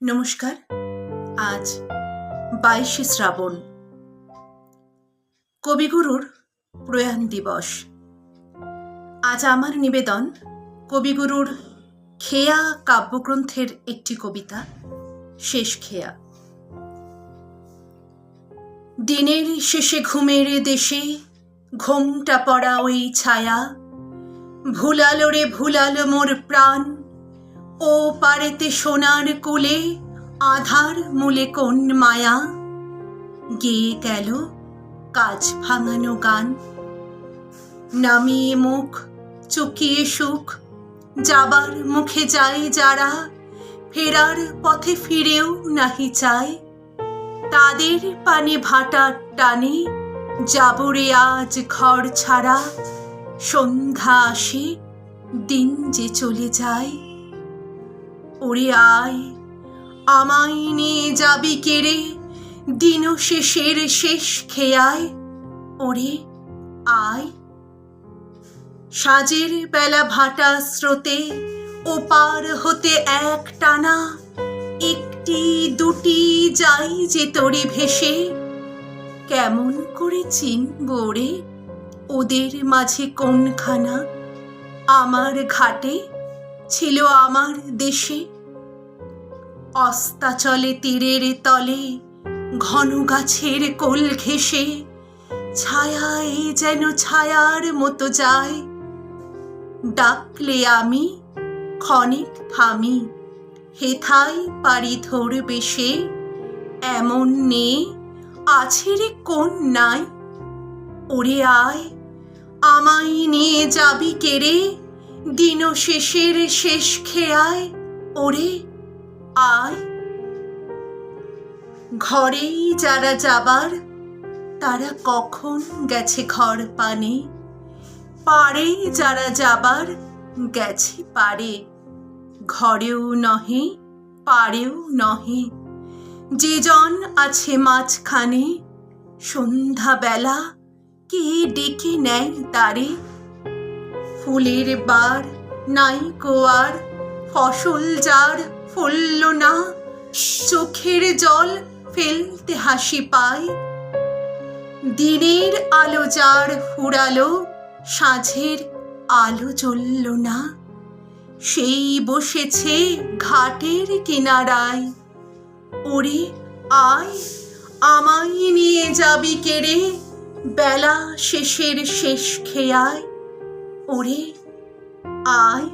নমস্কার। আজ 22শে শ্রাবণ, কবিগুরুর প্রয়াণ দিবস। আজ আমার নিবেদন কবিগুরুর খেয়া কাব্যগ্রন্থের একটি কবিতা, শেষ খেয়া। দিনের শেষে ঘুমের দেশে ঘোমটা পড়া ওই ছায়া, ভুলালো রে ভুলালো মোর প্রাণ, ও পারেতে সোনার কোলে আধার মূলে কোন মায়া, গেয়ে গেল কাজ ভাঙানো গান। নামিয়ে মুখ চুকিয়ে সুখ, যাবার মুখে যায় যারা, ফেরার পথে ফিরেও নাহি চায়, তাদের পানে ভাটার টানে যাব রে আজ ঘর ছাড়া। সন্ধ্যা আসে, দিন যে চলে যায়, ওরে আয় আমায় নিয়ে যাবি কেড়ে দিন শেষের শেষ খেয়ায়, ওরে আয়। সাজের বেলা ভাটা স্রোতে ওপার হতে এক টানা, একটি দুটি যাই যে তরি ভেসে, কেমন করে চিনব রে ওদের মাঝে কোনখানা, আমার ঘাটে ছিল আমার দেশে। অস্তাচলে তীরের তলে ঘন গাছের কোল ঘেঁষে, ছায়ায় যেন ছায়ার মতো যায়, ডাকলে আমি ক্ষণিক থামি, হেথায় পারি ধরবে সে, এমন নে আছে রে কোন নাই, ওরে আয় আমায় নিয়ে যাবি কেড়ে দিন শেষের শেষ খেয়ায়, ওরে আয়। ঘরেই যারা যাবার তারা কখন গেছে ঘর পানে, পারে যারা যাবার গেছে পারে, ঘরেও নহে পারেও নহে, যে জন আছে মাঝখানে, সন্ধ্যা বেলা কে ডেকে নেয় তারে। ফুলের বার নাই কোয়ার, ফসল যার ফলল না, চোখের জল ফেলতে হাসি পায়, দিনের আলো যার ফুরালো সাঁঝের আলো জ্বলল না, সেই বসেছে ঘাটের কিনারায়, ওরে আয় আমায় নিয়ে যাবি কেড়ে বেলা শেষের শেষ খেয়ায়, ওরে আয়।